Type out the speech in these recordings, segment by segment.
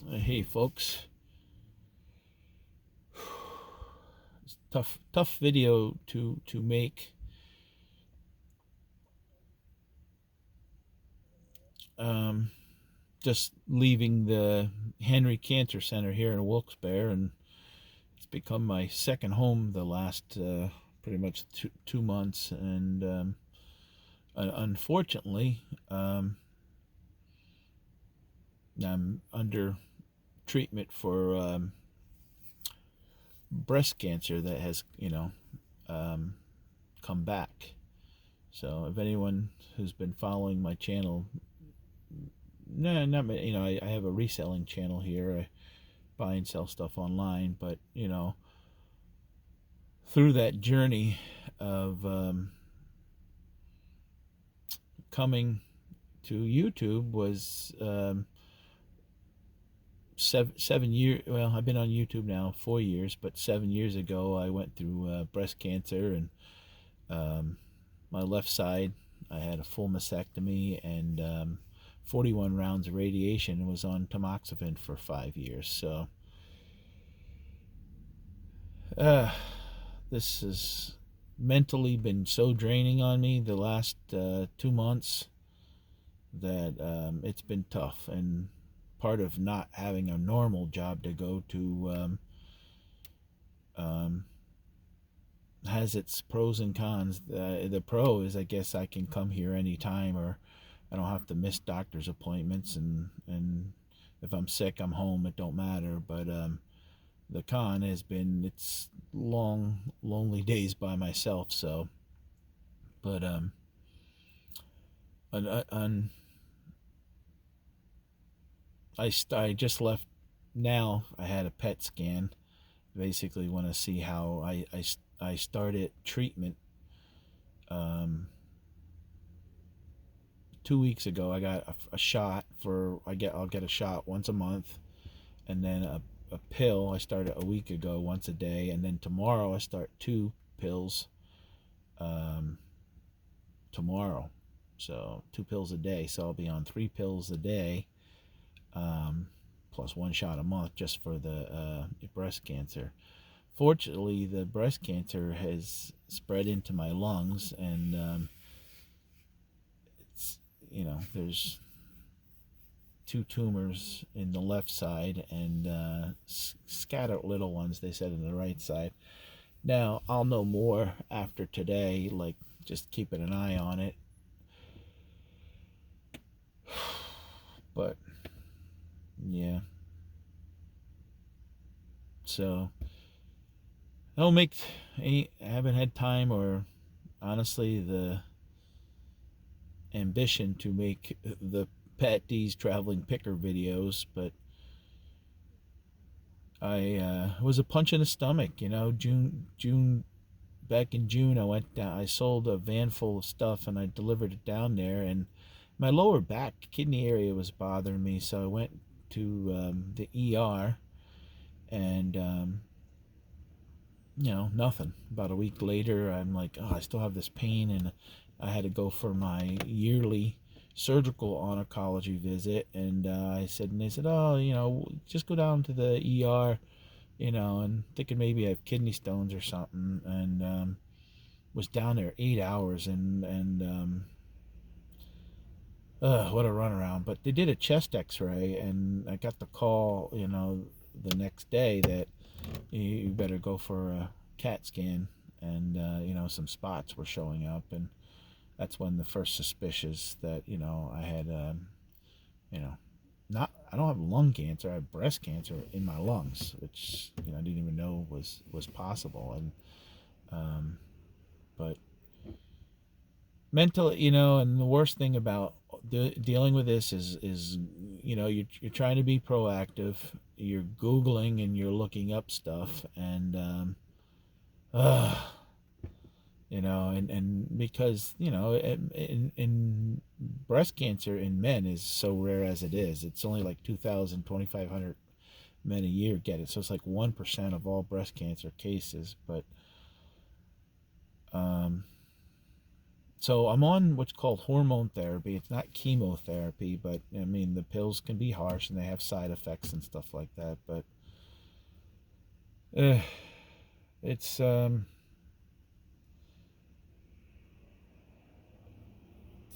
Hey folks, it's tough video to make. Um, just leaving the Henry Cancer Center here in Wilkes-Barre, and it's become my second home the last pretty much 2 months. And unfortunately, I'm under treatment for breast cancer that has um, come back. So if anyone who's been following my channel, no, not I have a reselling channel here. I buy and sell stuff online, but through that journey of coming to YouTube was 7 years. Well, I've been on YouTube now 4 years, but 7 years ago I went through breast cancer, and my left side I had a full mastectomy and 41 rounds of radiation, and was on tamoxifen for 5 years. So uh, this has mentally been so draining on me the last 2 months that it's been tough. And part of not having a normal job to go to um, has its pros and cons. The pro is, I guess, I can come here anytime, or I don't have to miss doctor's appointments, and if I'm sick, I'm home. It don't matter. But the con has been it's long, lonely days by myself. So, but on I just left now. I had a PET scan. Basically, want to see how I started treatment. Um, 2 weeks ago, I got a shot for I'll get a shot once a month, and then a pill I started a week ago once a day, and then tomorrow I start 2 pills. Um, Tomorrow, so 2 pills a day. So I'll be on 3 pills a day, um, plus one shot a month just for the breast cancer. Fortunately, the breast cancer has spread into my lungs, and it's there's 2 tumors in the left side, and scattered little ones, they said, in the right side. Now I'll know more after today, like just keeping an eye on it. But yeah, so I don't make any. I haven't had time, or honestly the ambition to make the Patdees traveling picker videos, but I was a punch in the stomach. June back in June, I went down. I sold a van full of stuff, and I delivered it down there, and my lower back kidney area was bothering me, so I went to the ER, and nothing. About a week later, I'm like, oh, I still have this pain, and I had to go for my yearly surgical oncology visit. And and they said, oh, just go down to the ER, and thinking maybe I have kidney stones or something. And was down there 8 hours, and what a runaround. But they did a chest X-ray, and I got the call, the next day that you better go for a CAT scan, and some spots were showing up, and that's when the first suspicious that I had you know not I don't have lung cancer, I have breast cancer in my lungs, which I didn't even know was possible. And but mental, and the worst thing about dealing with this is you're trying to be proactive. You're googling and you're looking up stuff, and uh, and because in breast cancer in men is so rare as it is. It's only like 2,000, 2,500 men a year get it, so it's like 1% of all breast cancer cases. But um So I'm on what's called hormone therapy. It's not chemotherapy, but I mean the pills can be harsh and they have side effects and stuff like that. But uh, it's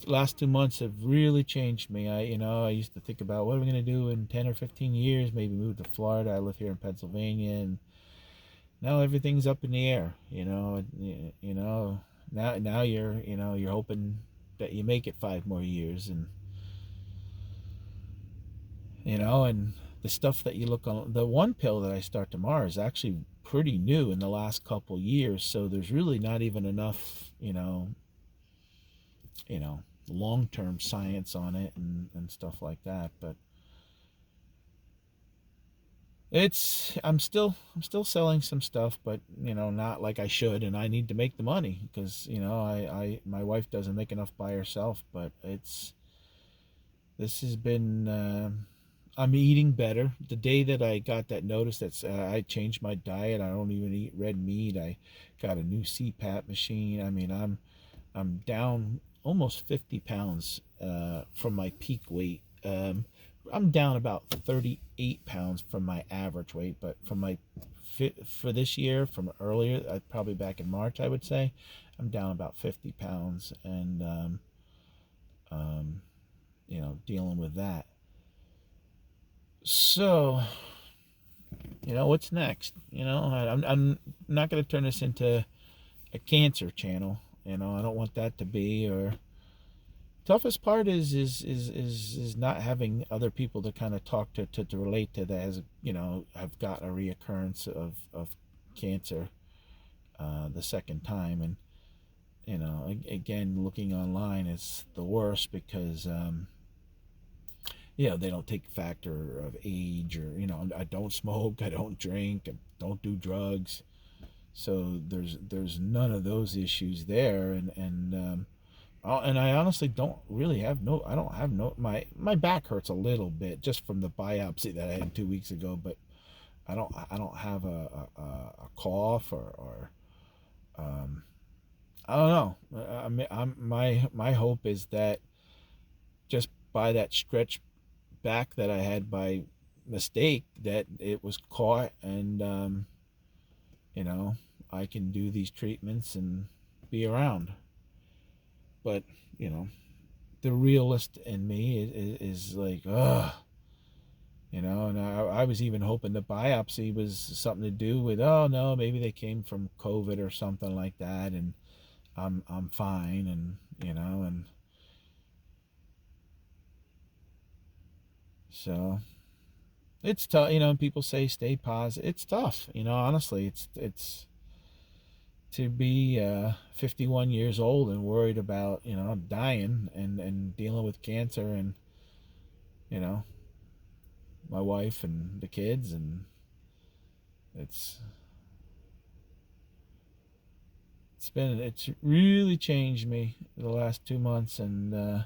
last 2 months have really changed me. I used to think about what am I going to do in 10 or 15 years, maybe move to Florida. I live here in Pennsylvania, and now everything's up in the air. Now you're hoping that you make it 5 more years, and the stuff that you look on, the one pill that I start tomorrow is actually pretty new in the last couple years, so there's really not even enough you know long-term science on it and stuff like that. But I'm still selling some stuff, but not like I should, and I need to make the money because I my wife doesn't make enough by herself. But this has been I'm eating better. The day that I got that notice that I changed my diet, I don't even eat red meat. I got a new CPAP machine. I mean, I'm down almost 50 pounds from my peak weight. I'm down about 38 pounds from my average weight, but from my fit for this year, from earlier, probably back in March, I would say, I'm down about 50 pounds, and um, dealing with that. So, what's next? I'm not going to turn this into a cancer channel. I don't want that to be. Or toughest part is not having other people to kind of talk to relate to that has have got a reoccurrence of cancer the second time. And again, looking online is the worst because they don't take factor of age, or I don't smoke, I don't drink, I don't do drugs, so there's none of those issues there. And I honestly don't really have no I don't have no my back hurts a little bit just from the biopsy that I had 2 weeks ago, but I don't have a cough or I don't know. My hope is that just by that stretch back that I had by mistake, that it was caught, and you know I can do these treatments and be around. But the realist in me is like, ugh. And I was even hoping the biopsy was something to do with, oh no, maybe they came from COVID or something like that, and I'm fine, and so it's tough. People say stay positive. It's tough. Honestly, it's to be 51 years old and worried about dying and dealing with cancer, and you know my wife and the kids, and it's it's really changed me the last 2 months. And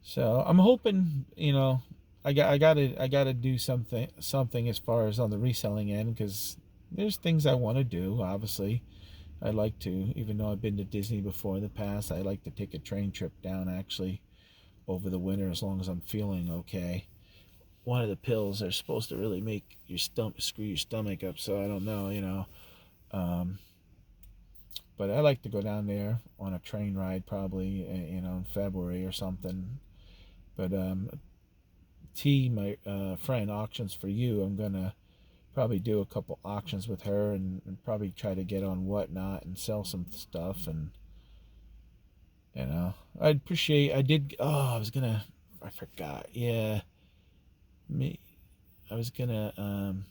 so I'm hoping, I gotta do something as far as on the reselling end, because there's things I want to do. Obviously, I like to, even though I've been to Disney before in the past, I like to take a train trip down actually over the winter as long as I'm feeling okay. One of the pills are supposed to really make your stomach screw your stomach up, so I don't know, um, but I like to go down there on a train ride, probably in February or something. But T, my friend, auctions for you. I'm gonna probably do a couple auctions with her, and probably try to get on Whatnot and sell some stuff. And I'd appreciate. I did. Oh, I was gonna. I forgot. Yeah, me. I was gonna.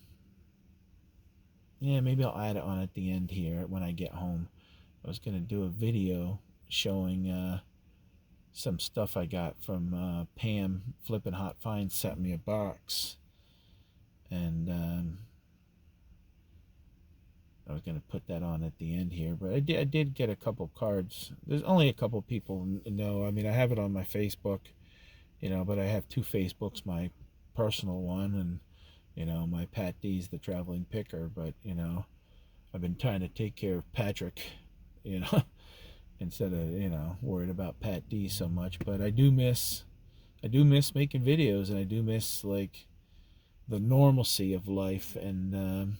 Yeah, maybe I'll add it on at the end here when I get home. I was gonna do a video showing some stuff I got from Pam Flippin' Hot Finds sent me a box, and I was gonna put that on at the end here. But I did get a couple cards. There's only a couple people know. I mean, I have it on my Facebook, but I have two Facebooks: my personal one, and my Patdees, the traveling picker. But I've been trying to take care of Patrick, you know instead of, you know, worried about Patdees so much. But I do miss making videos, and I do miss like the normalcy of life. And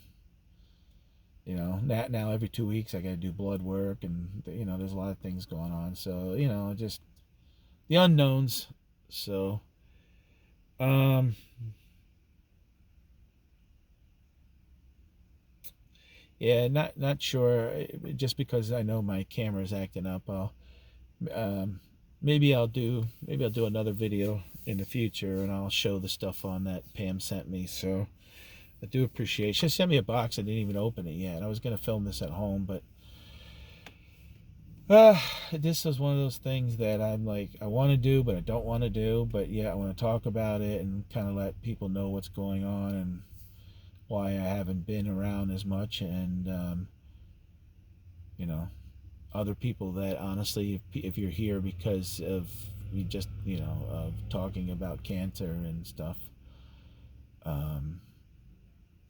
you know, now every 2 weeks I got to do blood work, and you know, there's a lot of things going on. So you know, just the unknowns. So um, yeah, not sure. Just because I know my camera's acting up, um, maybe I'll do another video in the future, and I'll show the stuff on that Pam sent me. So I do appreciate. She sent me a box. I didn't even open it yet. I was gonna film this at home, but this is one of those things that I'm like, I want to do, but I don't want to do. But yeah, I want to talk about it and kind of let people know what's going on and why I haven't been around as much. And you know, other people that honestly, if you're here because of you just, you know, of talking about cancer and stuff, um,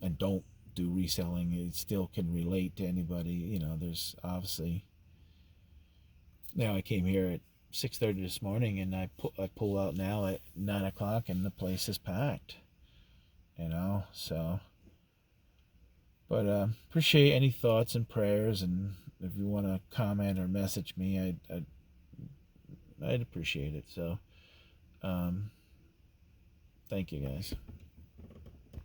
and don't do reselling, it still can relate to anybody. You know, there's obviously, now I came here at 6:30 this morning, and I pull out now at 9 o'clock, and the place is packed. You know, so but appreciate any thoughts and prayers, and if you want to comment or message me, I'd appreciate it. So um, thank you guys.